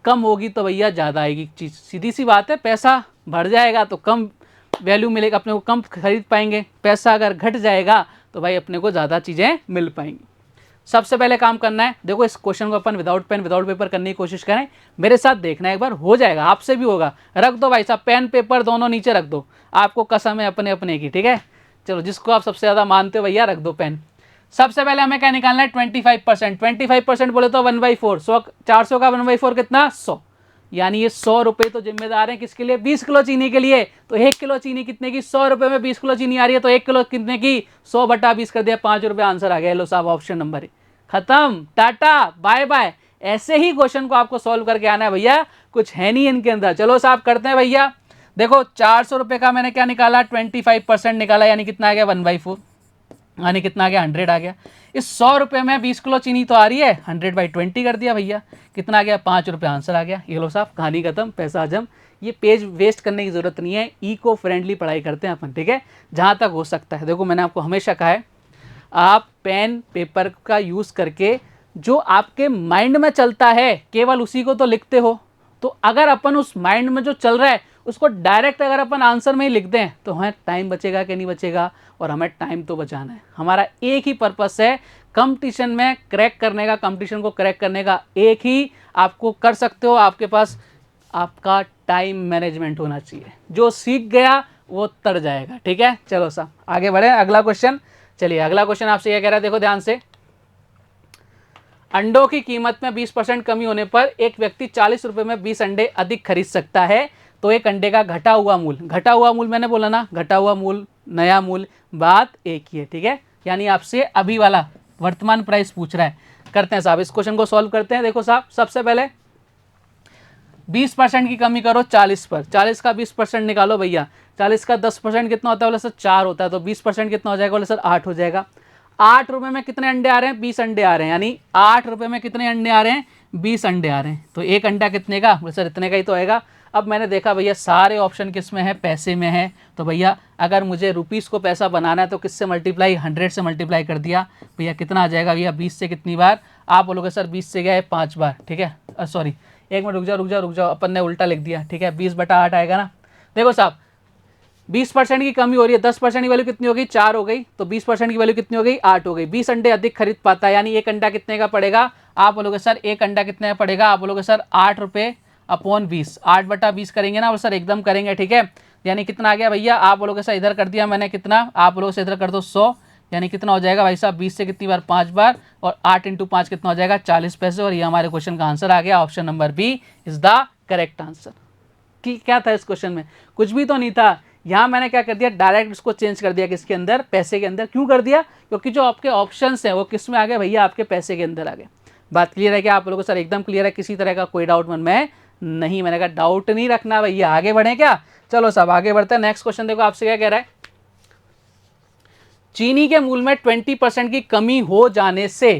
कम होगी तो भैया ज़्यादा आएगी चीज़, सीधी सी बात है। पैसा बढ़ जाएगा तो कम वैल्यू मिलेगा, अपने को कम खरीद पाएंगे। पैसा अगर घट जाएगा तो भाई अपने को ज़्यादा चीज़ें मिल पाएंगी। सबसे पहले काम करना है, देखो इस क्वेश्चन को अपन विदाउट पेन विदाउट पेपर करने की कोशिश करें, मेरे साथ देखना है एक बार, हो जाएगा, आपसे भी होगा। रख दो भाई साहब पेन पेपर दोनों नीचे रख दो, आपको कसम है अपने अपने की, ठीक है। चलो जिसको आप सबसे ज़्यादा मानते हो भैया रख दो पेन। सबसे पहले हमें क्या निकालना है, 25%। 25% बोले तो 1/4, 400 का 1/4 कितना, 100। यानी ये 100 रुपये तो जिम्मेदार हैं किसके लिए, 20 किलो चीनी के लिए। तो 1 किलो चीनी कितने की, 100 रुपये में 20 किलो चीनी आ रही है, तो 1 किलो कितने की, 100/20 कर दिया, 5 रुपये आंसर आ गया। लो साहब ऑप्शन नंबर ए, खत्म, टाटा बाय बाय। ऐसे ही क्वेश्चन को आपको सॉल्व करके आना है भैया, कुछ है नहीं इनके अंदर। चलो साहब करते हैं भैया, देखो 400 रुपये का मैंने क्या निकाला, 25% निकाला, यानी कितना आ गया 1/4, यानी कितना आ गया 100 आ गया। इस 100 रुपये में 20 किलो चीनी तो आ रही है, 100/20 कर दिया भैया, कितना आ गया, 5 रुपये आंसर आ गया। ये लो साहब कहानी खत्म, पैसा हजम। ये पेज वेस्ट करने की ज़रूरत नहीं है, इको फ्रेंडली पढ़ाई करते हैं अपन, ठीक है, जहाँ तक हो सकता है। देखो मैंने आपको हमेशा कहा है, आप पेन पेपर का यूज़ करके जो आपके माइंड में चलता है केवल उसी को तो लिखते हो। तो अगर अपन उस माइंड में जो चल रहा है उसको डायरेक्ट अगर अपन आंसर में ही लिख दें तो हमें टाइम बचेगा कि नहीं बचेगा, और हमें टाइम तो बचाना है। हमारा एक ही पर्पस है कंपटीशन में क्रैक करने का, कंपटीशन को क्रैक करने का एक ही आपको कर सकते हो, आपके पास आपका टाइम मैनेजमेंट होना चाहिए। जो सीख गया वो तर जाएगा, ठीक है। चलो साहब आगे बढ़े, अगला क्वेश्चन। चलिए अगला क्वेश्चन आपसे क्या कह रहा है, देखो ध्यान से, अंडों की कीमत में 20% कमी होने पर एक व्यक्ति 40 रुपये में 20 अंडे अधिक खरीद सकता है, तो एक अंडे का घटा हुआ मूल्य, घटा हुआ मूल्य मैंने बोला ना, घटा हुआ मूल्य नया मूल्य, बात एक ही है, ठीक है। यानी आपसे अभी वाला वर्तमान प्राइस पूछ रहा है। करते हैं साहब इस क्वेश्चन को सॉल्व करते हैं। देखो साहब सबसे पहले 20% की कमी करो 40 पर, 40 का 20% निकालो भैया, 40 का 10% कितना होता है, बोले सर 4 होता है, तो 20% कितना हो जाएगा, बोले सर 8 हो जाएगा। 8 रुपये में कितने अंडे आ रहे हैं, 20 अंडे आ रहे हैं, यानी 8 रुपये में कितने अंडे आ रहे हैं, 20 अंडे आ रहे हैं। तो एक अंडा कितने का, बोले सर इतने का ही तो आएगा। अब मैंने देखा भैया सारे ऑप्शन किस में है, पैसे में है, तो भैया अगर मुझे रुपीज़ को पैसा बनाना है तो किससे मल्टीप्लाई, 100 से मल्टीप्लाई कर दिया भैया, कितना आ जाएगा भैया, 20 से कितनी बार, आप बोलोगे सर 20 से गया है 5 बार, ठीक है। सॉरी एक मिनट रुक जाओ, अपन ने उल्टा लिख दिया, ठीक है, 20/8 आएगा ना। देखो साहब 20% की कमी हो रही है, 10% की वैल्यू कितनी हो गई, 4 हो गई, तो 20% की वैल्यू कितनी हो गई, 8 हो गई। 20 अंडे अधिक खरीद पाता है, यानी एक अंडा कितने का पड़ेगा, आप बोलोगे सर एक अंडा कितने का पड़ेगा, आप बोलोगे सर 8 रुपये/20, 8/20 करेंगे ना, और सर एकदम करेंगे, ठीक है। यानी कितना आ गया भैया, आप बोलोगे सर इधर कर दिया मैंने कितना, आप बोलोगे सर इधर कर दो 100, यानी कितना हो जाएगा भाई साहब 20 से कितनी बार 5 बार, और 8 × 5 कितना हो जाएगा 40 पैसे। और ये हमारे क्वेश्चन का आंसर आ गया, option number B is the correct answer. कि क्या था इस क्वेश्चन में, कुछ भी तो नहीं था। यहाँ मैंने क्या कर दिया, डायरेक्ट उसको चेंज कर दिया किसके अंदर, पैसे के अंदर। क्यों कर दिया, क्योंकि जो आपके ऑप्शंस हैं वो किस में आ गए भैया, आपके पैसे के अंदर आ गए। बात क्लियर है क्या आप लोगों को, सर एकदम क्लियर है, किसी तरह का कोई डाउट मन में नहीं। मैंने कहा डाउट नहीं रखना भैया, आगे बढ़े क्या। चलो सब आगे बढ़ते हैं। नेक्स्ट क्वेश्चन देखो आपसे क्या कह रहा है, चीनी के मूल्य में 20% की कमी हो जाने से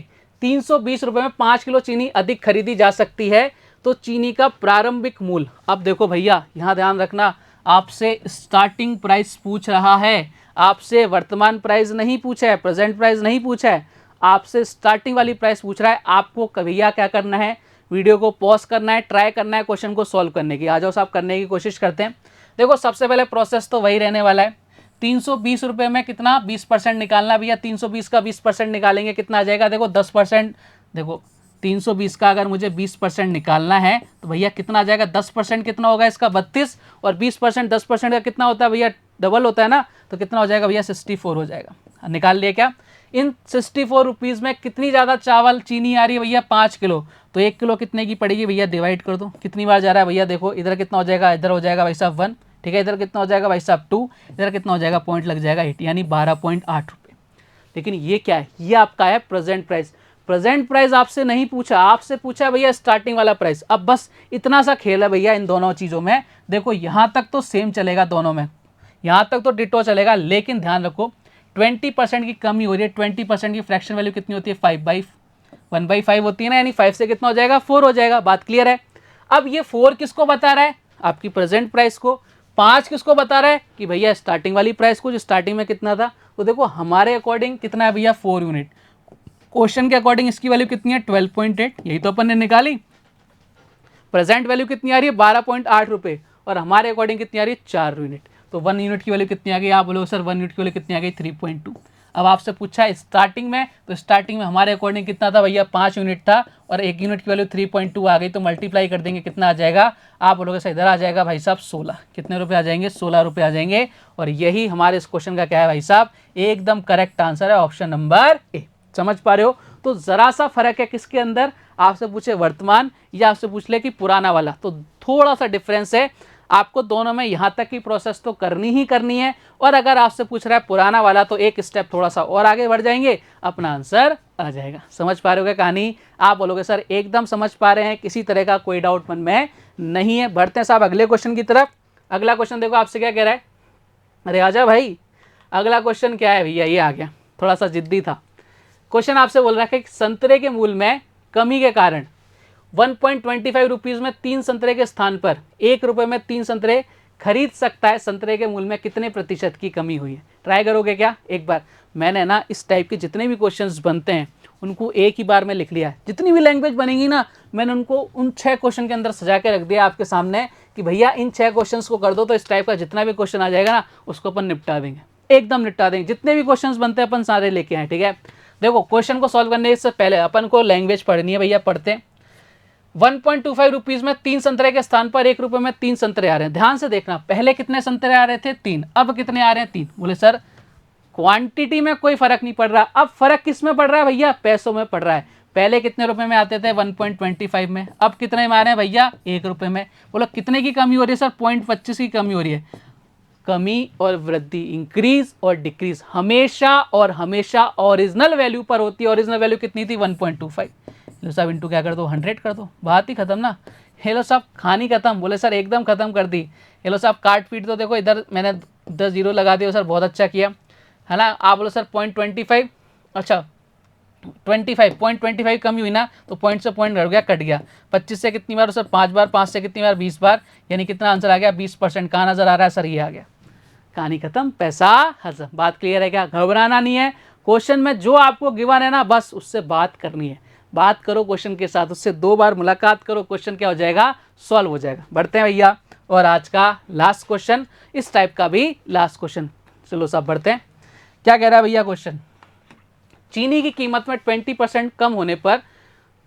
320 रुपए में 5 किलो चीनी अधिक खरीदी जा सकती है, तो चीनी का प्रारंभिक मूल्य। अब देखो भैया यहाँ ध्यान रखना, आपसे स्टार्टिंग प्राइस पूछ रहा है, आपसे वर्तमान प्राइस नहीं पूछा है, प्रेजेंट प्राइस नहीं पूछा है, आपसे स्टार्टिंग वाली प्राइस पूछ रहा है। आपको भैया क्या करना है, वीडियो को पॉज करना है, ट्राई करना है क्वेश्चन को सॉल्व करने की। आ जाओ साहब करने की कोशिश करते हैं। देखो सबसे पहले प्रोसेस तो वही रहने वाला है, 320 रुपये में कितना 20% निकालना भैया, 320 का 20% निकालेंगे कितना आ जाएगा, देखो 10%। देखो 320 का अगर मुझे 20% निकालना है तो भैया कितना आ जाएगा, 10% कितना होगा इसका 32, और 20% 10% का कितना होता है भैया, डबल होता है ना, तो कितना हो जाएगा भैया 64 हो जाएगा। निकाल लिया क्या। इन 64 रुपीज़ में कितनी ज़्यादा चावल चीनी आ रही है भैया, 5 किलो, तो 1 किलो कितने की पड़ेगी भैया, डिवाइड कर दो। कितनी बार जा रहा है भैया, देखो इधर कितना हो जाएगा, इधर हो जाएगा भाई साहब 1, ठीक है, इधर कितना हो जाएगा भाई साहब 2, इधर कितना हो जाएगा, पॉइंट लग जाएगा 8, यानी 12.8 रुपये। लेकिन ये क्या है, ये आपका है प्रेजेंट प्राइस। प्रेजेंट प्राइस आपसे नहीं पूछा, आपसे पूछा है भैया स्टार्टिंग वाला प्राइस। अब बस इतना सा खेल है भैया इन दोनों चीज़ों में। देखो यहाँ तक तो सेम चलेगा दोनों में, यहाँ तक तो डिटो चलेगा, लेकिन ध्यान रखो 20% की कमी हो रही है। 20% की फ्रैक्शन वैल्यू कितनी होती है, 1/5 होती है ना, यानी 5 से कितना हो जाएगा 4 हो जाएगा। बात क्लियर है। अब ये 4 किसको बता रहा है, आपकी प्रेजेंट प्राइस को। 5 किसको बता रहा है कि भैया स्टार्टिंग वाली प्राइस को, जो स्टार्टिंग में कितना था। तो देखो हमारे अकॉर्डिंग कितना है भैया 4 यूनिट, क्वेश्चन के अकॉर्डिंग इसकी वैल्यू कितनी है 12.8, यही तो अपन ने निकाली। प्रेजेंट वैल्यू कितनी आ रही है 12.8 रुपये, और हमारे अकॉर्डिंग कितनी आ रही है 4 यूनिट। तो 1 यूनिट की वैल्यू कितनी आ गई, आप बोलो सर 1 यूनिट की वैल्यू कितनी आ गई 3.2। अब आपसे पूछा है स्टार्टिंग में, तो स्टार्टिंग में हमारे अकॉर्डिंग कितना था भैया 5 यूनिट था, और 1 यूनिट की वैल्यू 3.2 आ गई, तो मल्टीप्लाई कर देंगे कितना आ जाएगा, आप बोलोगे सर इधर आ जाएगा भाई साहब 16। कितने रुपए आ जाएंगे, 16 रुपये आ जाएंगे। और यही हमारे इस क्वेश्चन का क्या है भाई साहब, एकदम करेक्ट आंसर है, ऑप्शन नंबर ए। समझ पा रहे हो। तो जरा सा फर्क है किसके अंदर, आपसे पूछे वर्तमान या आपसे पूछ ले कि पुराना वाला, तो थोड़ा सा डिफरेंस है। आपको दोनों में यहाँ तक की प्रोसेस तो करनी ही करनी है, और अगर आपसे पूछ रहा है पुराना वाला तो एक स्टेप थोड़ा सा और आगे बढ़ जाएंगे, अपना आंसर आ जाएगा। समझ पा रहे हो क्या कहानी, आप बोलोगे सर एकदम समझ पा रहे हैं, किसी तरह का कोई डाउट मन में नहीं है। बढ़ते हैं साहब अगले क्वेश्चन की तरफ। अगला क्वेश्चन देखो आपसे क्या कह रहा है, अरे आजा भाई, अगला क्वेश्चन क्या है भैया, ये आ गया, थोड़ा सा जिद्दी था। क्वेश्चन आपसे बोल रहा है कि संतरे के मूल्य में कमी के कारण 1.25 रुपीज़ में 3 संतरे के स्थान पर 1 रुपये में 3 संतरे खरीद सकता है, संतरे के मूल्य में कितने प्रतिशत की कमी हुई है। ट्राई करोगे क्या एक बार। मैंने ना इस टाइप के जितने भी क्वेश्चंस बनते हैं उनको एक ही बार में लिख लिया है। जितनी भी लैंग्वेज बनेगी ना, मैंने उनको उन 6 क्वेश्चन के अंदर सजा के रख दिया आपके सामने कि भैया इन 6 क्वेश्चंस को कर दो, तो इस टाइप का जितना भी क्वेश्चन आ जाएगा ना उसको अपन निपटा देंगे, एकदम निपटा देंगे। जितने भी क्वेश्चंस बनते हैं अपन सारे लेके आए, ठीक है। देखो क्वेश्चन को सॉल्व करने से पहले अपन को लैंग्वेज पढ़नी है भैया, पढ़ते हैं। 1.25 रुपीज़ में 3 संतरे के स्थान पर 1 रुपये में 3 संतरे आ रहे हैं। ध्यान से देखना, पहले कितने संतरे आ रहे थे 3, अब कितने आ रहे हैं 3। बोले सर क्वांटिटी में कोई फर्क नहीं पड़ रहा, अब फर्क किस में पड़ रहा है भैया, पैसों में पड़ रहा है। पहले कितने रुपए में आते थे 1.25 में, अब कितने में आ रहे हैं भैया 1 रुपये में। बोलो कितने की कमी हो रही है सर, 0.25 की कमी हो रही है। कमी और वृद्धि, इंक्रीज और डिक्रीज हमेशा और हमेशा ओरिजिनल वैल्यू पर होती है। ओरिजिनल वैल्यू कितनी थी 1.25। लो साहब इंटू क्या कर दो 100 कर दो, बात ही खत्म ना। हेलो साहब कहानी खत्म। बोले सर एकदम खत्म कर दी। हेलो साहब काट पीट दो, देखो इधर मैंने 10 जीरो लगा दिया सर, बहुत अच्छा किया है ना। आप बोलो सर 0.25, अच्छा 0.25 कमी हुई ना, तो पॉइंट से पॉइंट घट गया, कट गया। 25 से कितनी बार सर 5 बार, 5 से कितनी बार 20 बार, यानी कितना आंसर आ गया 20%। कहाँ नजर आ रहा है सर, ये आ गया। कहानी खत्म, पैसा हजम। बात क्लियर है क्या, घबराना नहीं है। क्वेश्चन में जो आपको गिवन है ना, बस उससे बात करनी है। बात करो क्वेश्चन के साथ, उससे 2 बार मुलाकात करो, क्वेश्चन क्या हो जाएगा, सॉल्व हो जाएगा। बढ़ते हैं भैया, और आज का लास्ट क्वेश्चन, इस टाइप का भी लास्ट क्वेश्चन। चलो साहब बढ़ते हैं। क्या कह रहा है भैया क्वेश्चन, चीनी की कीमत में 20% कम होने पर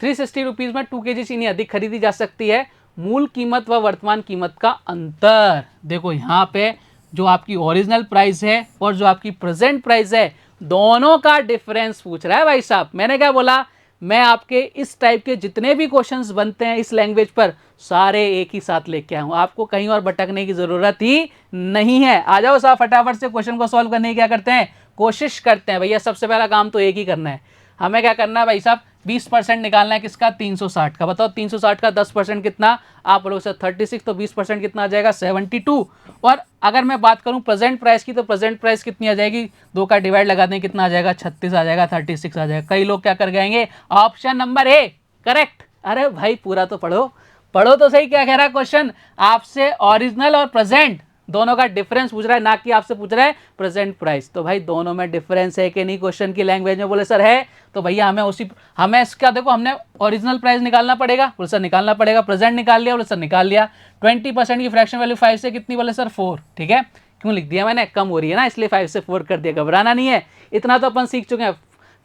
360 रुपीज़ में 2 kg चीनी अधिक खरीदी जा सकती है। मूल कीमत व वर्तमान कीमत का अंतर। देखो यहाँ पे जो आपकी ओरिजिनल प्राइस है और जो आपकी प्रेजेंट प्राइस है, दोनों का डिफरेंस पूछ रहा है भाई साहब। मैंने क्या बोला, मैं आपके इस टाइप के जितने भी क्वेश्चंस बनते हैं इस लैंग्वेज पर, सारे एक ही साथ लेके आया हूं, आपको कहीं और भटकने की जरूरत ही नहीं है। आ जाओ साहब, फटाफट से क्वेश्चन को सॉल्व करने की क्या करते हैं, कोशिश करते हैं। भैया सबसे पहला काम तो एक ही करना है, हमें क्या करना है भाई साहब, 20% निकालना है किसका, 360 का। बताओ 360 का 10% कितना, आप लोग से 36, तो 20% कितना आ जाएगा, 72। और अगर मैं बात करूं प्रेजेंट प्राइस की, तो प्रेजेंट प्राइस कितनी आ जाएगी, 2 का डिवाइड लगा दें कितना आ जाएगा, 36 आ जाएगा, 36 आ जाएगा। कई लोग क्या कर गएंगे, ऑप्शन नंबर ए करेक्ट। अरे भाई पूरा तो पढ़ो, पढ़ो तो सही, क्या कह रहा है क्वेश्चन, आपसे ओरिजिनल और प्रेजेंट दोनों का डिफरेंस पूछ रहा है, ना कि आपसे पूछ रहा है प्रेजेंट प्राइस। तो भाई दोनों में डिफरेंस है कि नहीं, क्वेश्चन की लैंग्वेज में बोले सर है, तो भैया हमें इसका देखो, हमने ओरिजिनल प्राइस निकालना पड़ेगा, बोले सर निकालना पड़ेगा, प्रेजेंट निकाल लिया, बोले सर निकाल लिया। 20% की फ्रैक्शन वैल्यू 5 से कितनी, बोले सर 4, ठीक है। क्यों लिख दिया मैंने, कम हो रही है ना, इसलिए 5 से 4 कर दिया, घबराना नहीं है, इतना तो अपन सीख चुके हैं।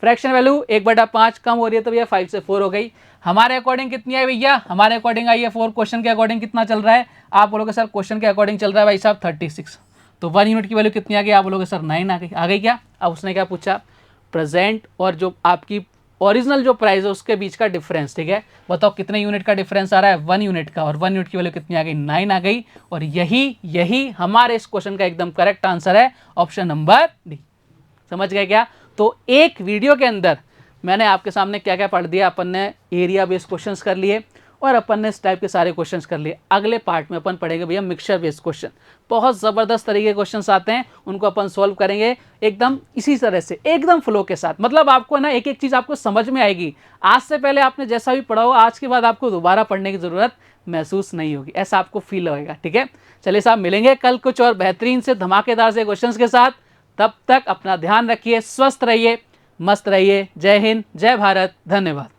फ्रैक्शन वैल्यू 1/5 कम हो रही है, तो भैया 5 से 4 हो गई। हमारे अकॉर्डिंग कितनी आई भैया, हमारे अकॉर्डिंग आई है 4। क्वेश्चन के अकॉर्डिंग कितना चल रहा है, आप बोलोगे सर क्वेश्चन के अकॉर्डिंग चल रहा है भाई साहब 36, तो 1 यूनिट की वैल्यू कितनी आ गई, आप बोलोगे सर 9 आ गई क्या। अब उसने क्या पूछा, प्रेजेंट और जो आपकी ओरिजिनल जो प्राइस है उसके बीच का डिफरेंस, ठीक है। बताओ कितने यूनिट का डिफरेंस आ रहा है, 1 यूनिट का, और 1 यूनिट की वैल्यू कितनी आ गई, 9 आ गई। और यही हमारे इस क्वेश्चन का एकदम करेक्ट आंसर है, ऑप्शन नंबर डी। समझ गए क्या। तो एक वीडियो के अंदर मैंने आपके सामने क्या क्या पढ़ दिया, अपन ने एरिया बेस्ड क्वेश्चंस कर लिए और अपन ने इस टाइप के सारे क्वेश्चंस कर लिए। अगले पार्ट में अपन पढ़ेंगे भैया मिक्सचर बेस्ड क्वेश्चन, बहुत ज़बरदस्त तरीके के क्वेश्चंस आते हैं, उनको अपन सॉल्व करेंगे एकदम इसी तरह से, एकदम फ्लो के साथ। मतलब आपको ना एक एक चीज़ आपको समझ में आएगी। आज से पहले आपने जैसा भी पढ़ा हो, आज के बाद आपको दोबारा पढ़ने की ज़रूरत महसूस नहीं होगी, ऐसा आपको फील होगा, ठीक है। चलिए साहब, मिलेंगे कल कुछ और बेहतरीन से धमाकेदार से क्वेश्चन के साथ। तब तक अपना ध्यान रखिए, स्वस्थ रहिए, मस्त रहिए। जय हिंद, जय भारत, धन्यवाद।